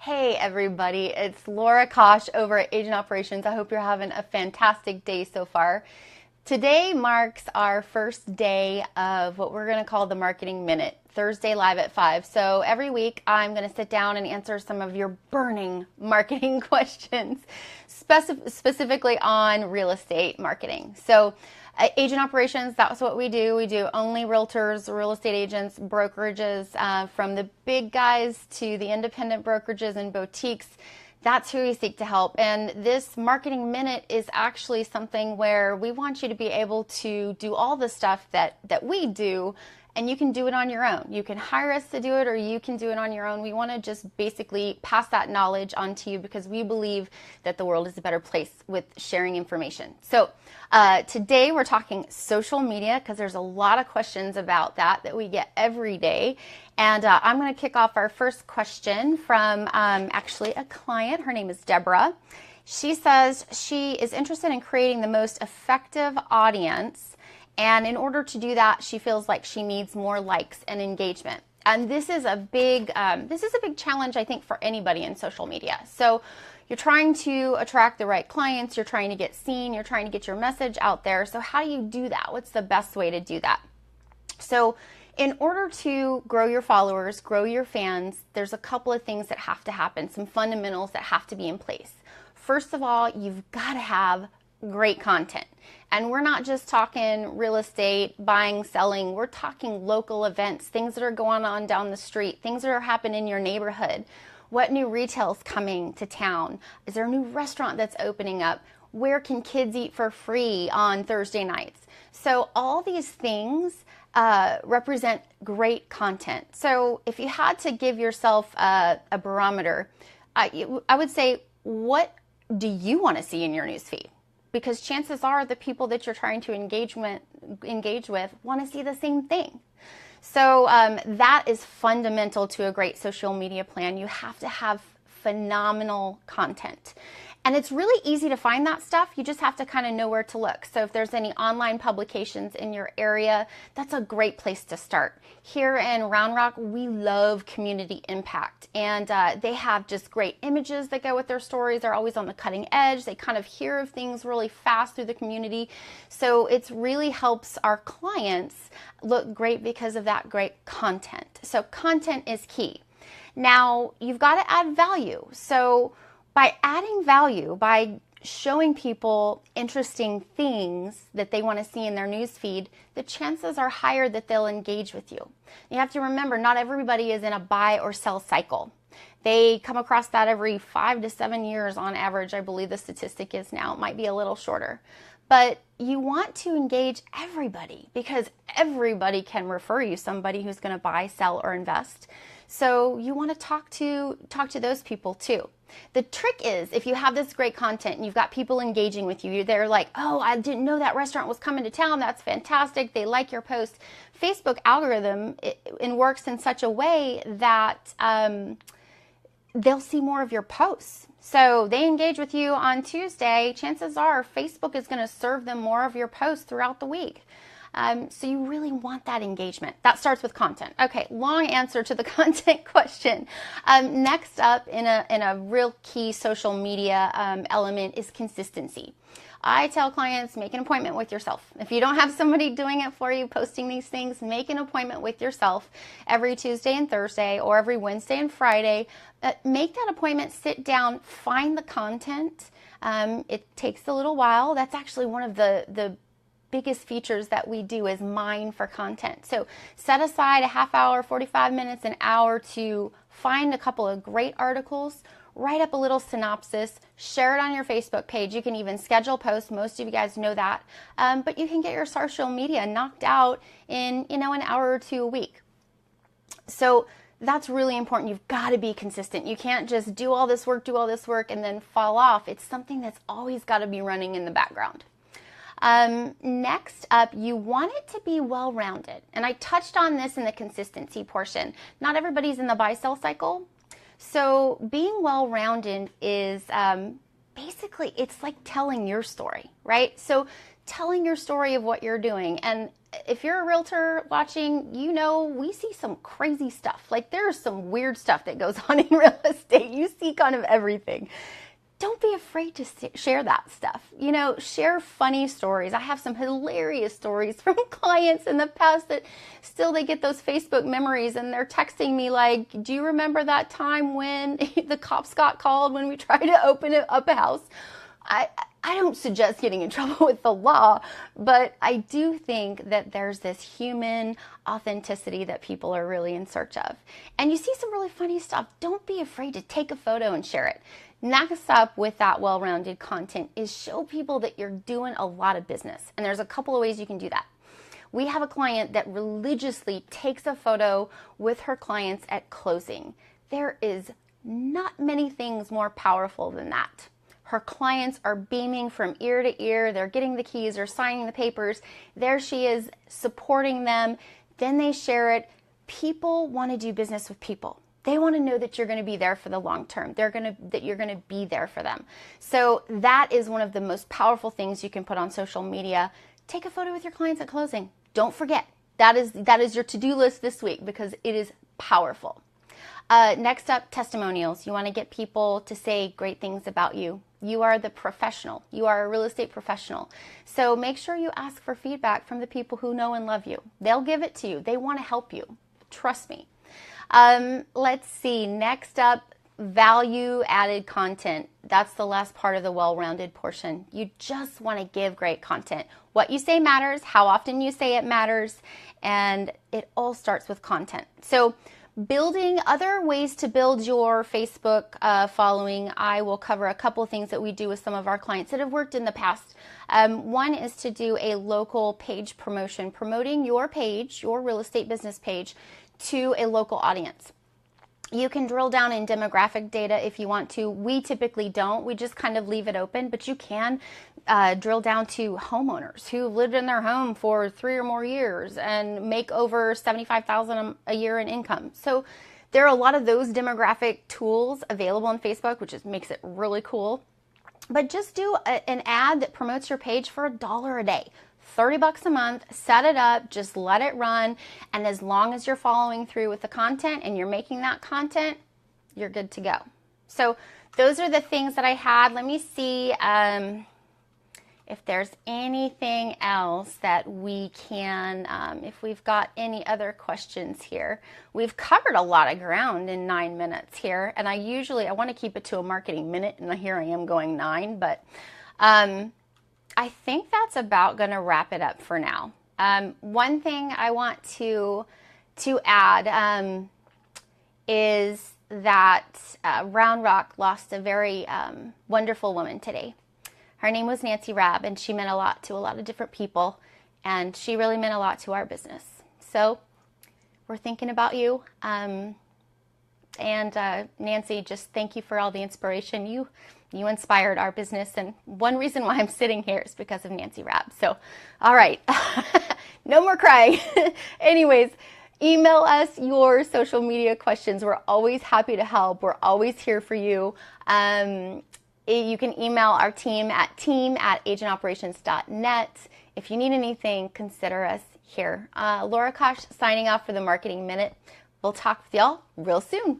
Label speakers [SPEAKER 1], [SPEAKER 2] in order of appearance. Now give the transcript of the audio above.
[SPEAKER 1] Hey everybody, it's Laura Kosh over at Agent Operations. I hope you're having a fantastic day so far. Today marks our first day of what we're going to call the Marketing Minute, Thursday live at 5. So every week I'm going to sit down and answer some of your burning marketing questions, specifically on real estate marketing. So Agent Operations, that's what we do. We do only realtors, real estate agents, brokerages, from the big guys to the independent brokerages and boutiques. That's who we seek to help. And this Marketing Minute is actually something where we want you to be able to do all the stuff that we do, and you can do it on your own. You can hire us to do it, or you can do it on your own. We want to just basically pass that knowledge on to you because we believe that the world is a better place with sharing information. So today we're talking social media because there's a lot of questions about that we get every day. And I'm going to kick off our first question from actually a client. Her name is Deborah. She says she is interested in creating the most effective audience. And in order to do that, she feels like she needs more likes and engagement. And this is a big challenge, I think, for anybody in social media. So you're trying to attract the right clients, you're trying to get seen, you're trying to get your message out there. So how do you do that? What's the best way to do that? So in order to grow your followers, grow your fans, there's a couple of things that have to happen, some fundamentals that have to be in place. First of all, you've got to have great content. And we're not just talking real estate, buying, selling. We're talking local events, things that are going on down the street, things that are happening in your neighborhood. What new retail's coming to town? Is there a new restaurant that's opening up? Where can kids eat for free on Thursday nights? So all these things represent great content. So if you had to give yourself a barometer, I would say, what do you want to see in your newsfeed? Because chances are the people that you're trying to engage with want to see the same thing. So that is fundamental to a great social media plan. You have to have phenomenal content. And it's really easy to find that stuff. You just have to kind of know where to look. So if there's any online publications in your area, that's a great place to start. Here in Round Rock, we love community impact. And they have just great images that go with their stories. They're always on the cutting edge. They kind of hear of things really fast through the community. So it really helps our clients look great because of that great content. So content is key. Now, you've got to add value. So by adding value, by showing people interesting things that they want to see in their newsfeed, the chances are higher that they'll engage with you. You have to remember, not everybody is in a buy or sell cycle. They come across that every 5 to 7 years on average, I believe the statistic is now. It might be a little shorter. But you want to engage everybody because everybody can refer you somebody who's going to buy, sell, or invest. So you want to talk to those people too. The trick is, if you have this great content and you've got people engaging with you, they're like, oh, I didn't know that restaurant was coming to town. That's fantastic. They like your post. Facebook algorithm works in such a way that they'll see more of your posts. So they engage with you on Tuesday. Chances are Facebook is going to serve them more of your posts throughout the week. So you really want that engagement. That starts with content. Okay, long answer to the content question. Next up in a real key social media element is consistency. I tell clients, make an appointment with yourself. If you don't have somebody doing it for you, posting these things, make an appointment with yourself every Tuesday and Thursday or every Wednesday and Friday. Make that appointment, sit down, find the content. It takes a little while. That's actually one of the biggest features that we do is mine for content. So set aside a half hour, 45 minutes, an hour to find a couple of great articles, write up a little synopsis, share it on your Facebook page. You can even schedule posts. Most of you guys know that. But you can get your social media knocked out in, an hour or two a week. So that's really important. You've got to be consistent. You can't just do all this work, and then fall off. It's something that's always got to be running in the background. Next up, you want it to be well-rounded. And I touched on this in the consistency portion. Not everybody's in the buy-sell cycle. So being well-rounded is basically, it's like telling your story, right? So telling your story of what you're doing. And if you're a realtor watching, you know, we see some crazy stuff. Like there's some weird stuff that goes on in real estate. You see kind of everything. Don't be afraid to share that stuff. You know, share funny stories. I have some hilarious stories from clients in the past that still they get those Facebook memories and they're texting me like, do you remember that time when the cops got called when we tried to open up a house? I don't suggest getting in trouble with the law, but I do think that there's this human authenticity that people are really in search of. And you see some really funny stuff. Don't be afraid to take a photo and share it. Next up with that well-rounded content is show people that you're doing a lot of business. And there's a couple of ways you can do that. We have a client that religiously takes a photo with her clients at closing. There is not many things more powerful than that. Her clients are beaming from ear to ear. They're getting the keys, they're signing the papers. There she is supporting them. Then they share it. People want to do business with people. They want to know that you're going to be there for the long term. That you're going to be there for them. So that is one of the most powerful things you can put on social media. Take a photo with your clients at closing. Don't forget. That is your to-do list this week because it is powerful. Next up, testimonials. You want to get people to say great things about you. You are the professional. You are a real estate professional. So make sure you ask for feedback from the people who know and love you. They'll give it to you. They want to help you. Trust me. Let's see. Next up, value added content. That's the last part of the well-rounded portion. You just want to give great content. What you say matters, how often you say it matters, and it all starts with content. So building other ways to build your Facebook following, I will cover a couple things that we do with some of our clients that have worked in the past. One is to do a local page promotion, promoting your page, your real estate business page, to a local audience. You can drill down in demographic data if you want to. We typically don't. We just kind of leave it open, but you can drill down to homeowners who lived in their home for 3 or more years and make over $75,000 a year in income. So there are a lot of those demographic tools available on Facebook, which makes it really cool. But just do an ad that promotes your page for $1 a day. $30 a month, set it up, just let it run, and as long as you're following through with the content and you're making that content, you're good to go. So those are the things that I had. Let me see if there's anything else that we can, if we've got any other questions here. We've covered a lot of ground in 9 minutes here, and I want to keep it to a marketing minute, and here I am going 9, but I think that's about going to wrap it up for now. One thing I want to add is that Round Rock lost a very wonderful woman today. Her name was Nancy Rabb, and she meant a lot to a lot of different people, and she really meant a lot to our business. So we're thinking about you. And Nancy, just thank you for all the inspiration. You inspired our business, and one reason why I'm sitting here is because of Nancy Rabb. So, all right, no more crying. Anyways, email us your social media questions. We're always happy to help. We're always here for you. You can email our team at team@agentoperations.net. If you need anything, consider us here. Laura Kosh signing off for the Marketing Minute. We'll talk with y'all real soon.